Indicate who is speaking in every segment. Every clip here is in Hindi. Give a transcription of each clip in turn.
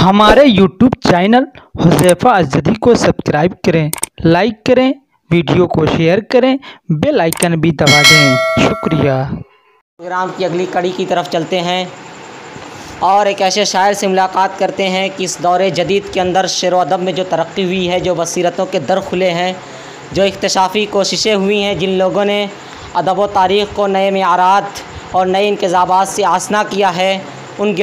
Speaker 1: हमारे YouTube चैनल हुज़ैफ़ा अज़दी को सब्सक्राइब करें, लाइक करें, वीडियो को शेयर करें, बेल आइकन भी दबा दें। शुक्रिया।
Speaker 2: प्रोग्राम की अगली कड़ी की तरफ चलते हैं और एक ऐसे शायर से मुलाकात करते हैं कि इस दौरे जदीद के अंदर शेर व अदब में जो तरक्की हुई है, जो बसीरतों के दर खुले हैं, जो इख्तिशाफ़ी कोशिशें हुई हैं, जिन लोगों ने अदब व तारीख़ को नए मेआरात और नए इंतज़ाबात से आसना किया है, उन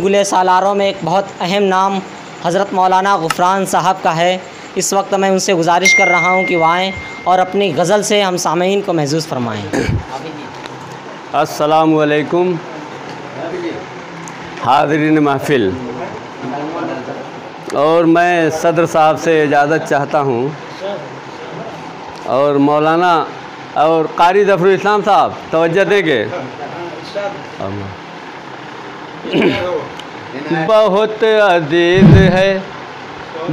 Speaker 2: गुले सालारों में एक बहुत अहम नाम हज़रत मौलाना ग़ुफ़रान साहब का है। इस वक्त मैं उनसे गुजारिश कर रहा हूँ कि वह आएँ और अपनी गज़ल से हम सामीन को महसूस फरमाएँ।
Speaker 3: अस्सलामु अलैकुम हाज़रीन महफ़िल, और मैं सदर साहब से इजाज़त चाहता हूँ और मौलाना और कारी ज़फ़रुल इस्लाम साहब तवज्जो देंगे। बहुत अजीज़ है,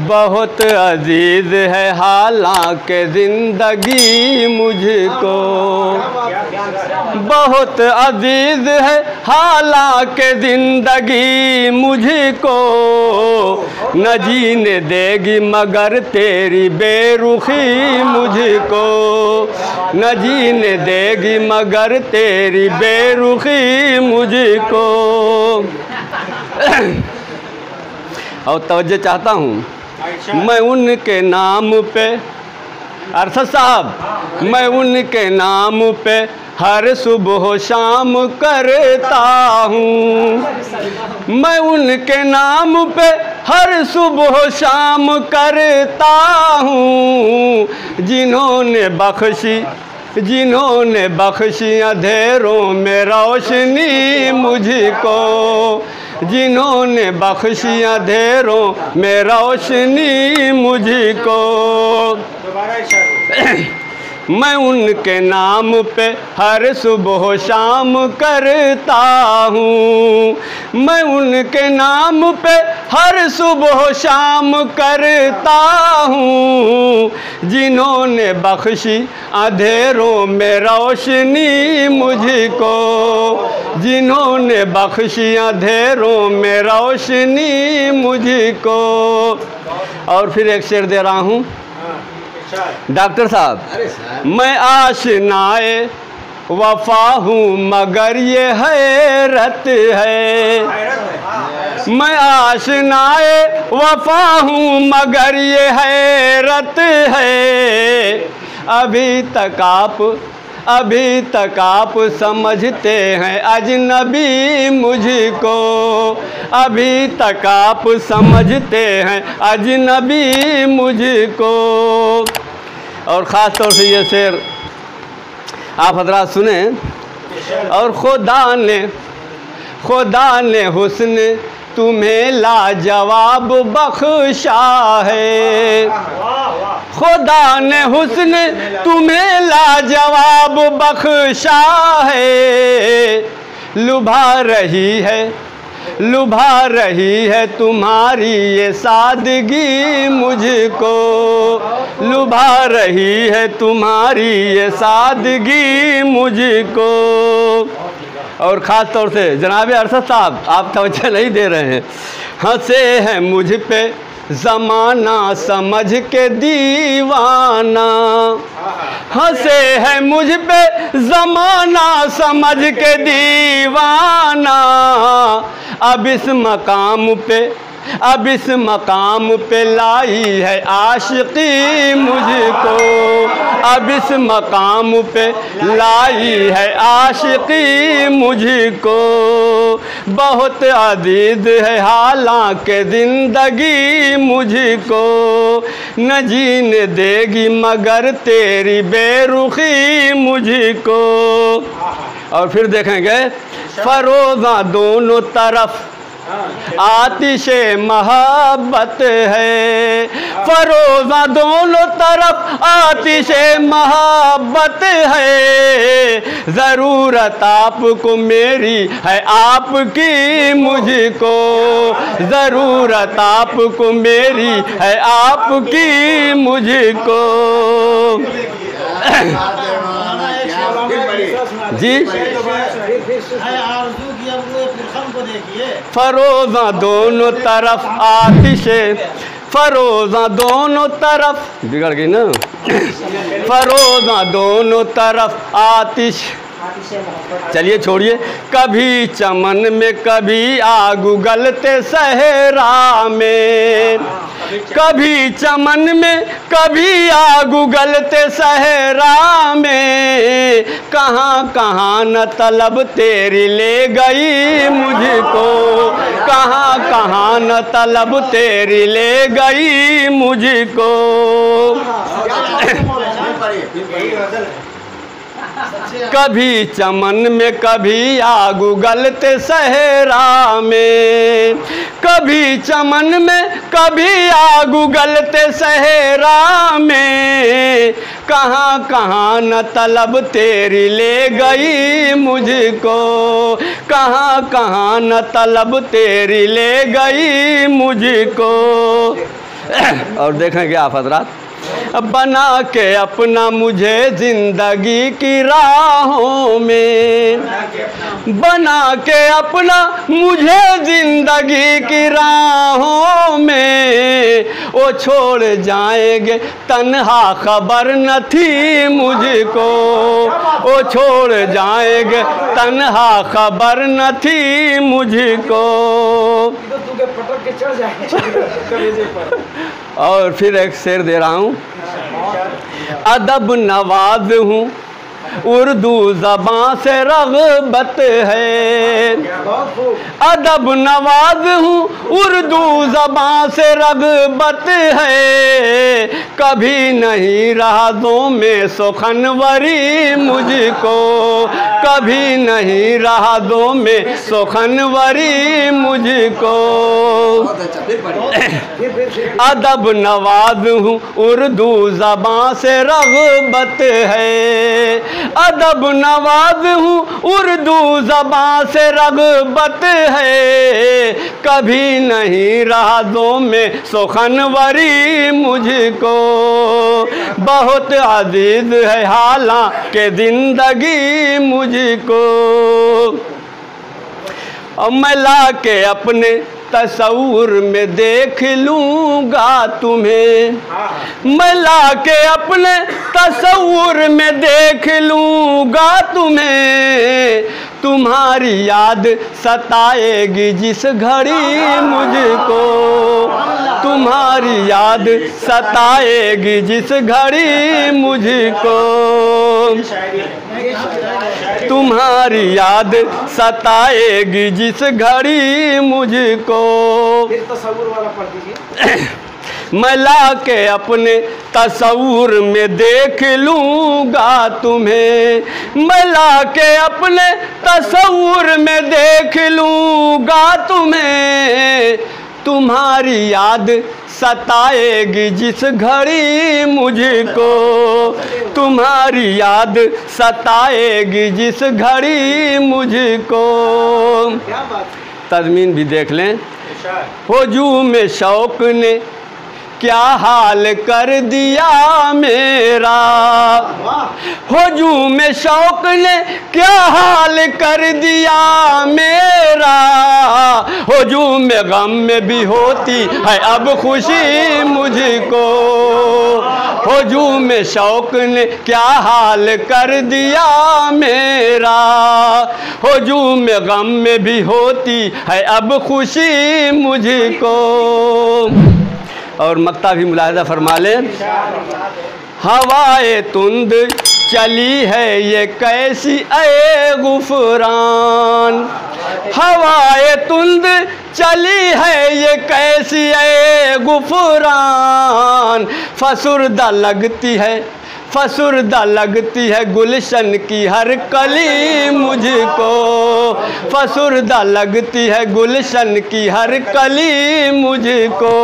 Speaker 3: बहुत अजीज़ है हालांकि ज़िंदगी मुझको, बहुत अजीज़ है हालांकि ज़िंदगी मुझको, न जीने देगी मगर तेरी बेरुखी मुझको, न जीने देगी मगर तेरी बेरुखी मुझको। और तवज्जो चाहता हूँ, मैं उनके नाम पे अरशद साहब, मैं उनके नाम पे हर सुबह शाम करता हूँ, मैं उनके नाम पे हर सुबह शाम करता हूँ, जिन्होंने बख्शी अंधेरों में रोशनी मुझको, जिन्होंने बख्शी अंधेरों में रोशनी मुझको। मैं उनके नाम पे हर सुबह शाम करता हूँ, मैं उनके नाम पे हर सुबह शाम करता हूँ, जिन्होंने बख्शी अंधेरों में रोशनी मुझको, जिन्होंने बख्शी अंधेरों में रोशनी मुझको। और फिर एक शेर दे रहा हूँ डॉक्टर साहब, मैं आशनाए वफा हूँ मगर ये हैरत है, मैं आशनाए वफा हूँ मगर ये हैरत है, अभी तक आप समझते हैं अजनबी मुझको, अभी तक आप समझते हैं अजनबी मुझको। और ख़ास तौर से ये शेर आप हज़रात सुने। और खुदा ने हुस्न तुम्हें लाजवाब बख्शा है, खुदा ने हुस्न तुम्हें लाजवाब बख्शा है, लुभा रही है तुम्हारी ये सादगी मुझको, लुभा रही है तुम्हारी ये सादगी मुझको। और ख़ास तौर से जनाब अरशद साहब, आप तवज्जो नहीं दे रहे हैं। हंसे हैं मुझ पे ज़माना समझ के दीवाना, हंसे हैं मुझ पे ज़माना समझ के दीवाना, अब इस मकाम पे लाई है आशिकी मुझको, अब इस मकाम पे लाई है आशिकी मुझको, बहुत अजीज है हालांकि ज़िंदगी मुझको, न जीने देगी मगर तेरी बेरुखी मुझको। और फिर देखेंगे, फरोज़ा दोनों तरफ आतिशे मोहब्बत है, फरोज़ा दोनों तरफ आतिशे मोहब्बत है, ज़रूरत आपको मेरी है आपकी मुझको, ज़रूरत आपको मेरी है आपकी मुझको। जी फरोज़ा दोनों तरफ आतिशे, फरोज़ा दोनों तरफ, बिगड़ गई ना, फरोज़ा दोनों तरफ आतिश। चलिए छोड़िए। कभी चमन में कभी आग उगलते सहरा में, कभी चमन में कभी आग उगलते सहरा में, कहाँ कहाँ न तलब तेरी ले गई मुझको, कहाँ कहाँ न तलब तेरी ले गई मुझको। कभी चमन में कभी आग उगलते सहरा में, कभी चमन में कभी आग उगलते सहरा में, कहाँ कहाँ न तलब तेरी ले गई मुझको, कहाँ कहाँ न तलब तेरी ले गई मुझको। और देखेंगे आप हजरात, बना के अपना मुझे जिंदगी की राहों में, बना के अपना मुझे जिंदगी की राहों में, वो छोड़ जाएंगे तन्हा खबर न थी मुझको, वो छोड़ जाएंगे तन्हा खबर न थी मुझको। और फिर एक शेर दे रहा हूँ। अदब नवाज हूँ, उर्दू ज़बां से रग़बत है, अदब नवाज हूँ, उर्दू ज़बां से रग़बत है, कभी नहीं राज़ों में सुखनवरी मुझको, कभी नहीं राज़ों में सुखनवरी मुझको। अदब नवाज हूँ, उर्दू ज़बां से रग़बत है, अदब नवाज हूँ, उर्दू ज़बां से रग़बत है, कभी नहीं राज़ों में सुखनवरी मुझको, बहुत अजीज़ है हालांकि ज़िंदगी मुझको। और मैं ला के अपने तस्वुर में देख लूँगा तुम्हें, मैं ला के अपने तस्वुर में देख लूँगा तुम्हें, तुम्हारी याद सताएगी जिस घड़ी मुझको, तुम्हारी याद सताएगी जिस घड़ी मुझको, तुम्हारी याद सताएगी जिस घड़ी मुझको।
Speaker 4: तस्वुर वाला पढ़ दीजिए।
Speaker 3: मैं ला के अपने तस्वुर में देख लूँगा तुम्हें, मैं ला के अपने तस्वुर में देख लूँगा तुम्हें, तुम्हारी याद सताएगी जिस घड़ी मुझको, तुम्हारी याद सताएगी जिस घड़ी मुझको। तज़मीन भी देख लें। हुजूम शौक़ ने क्या हाल कर दिया मेरा, हुजूम शौक़ ने क्या हाल कर दिया मेरा, हुजूम गम में भी होती है अब खुशी मुझको, हुजूम शौक़ ने क्या हाल कर दिया मेरा, हुजूम गम में भी होती है अब खुशी मुझको। और मक्ता भी मुलाहिज़ा फरमा लें। हवाए तुंद चली है ये कैसी ए गुफरान, हवाए तुंद चली है ये कैसी ए गुफरान, फसुर्दा लगती है, फसुर्दा लगती है गुलशन की हर कली मुझको, फसुर्दा लगती है गुलशन की हर कली मुझको।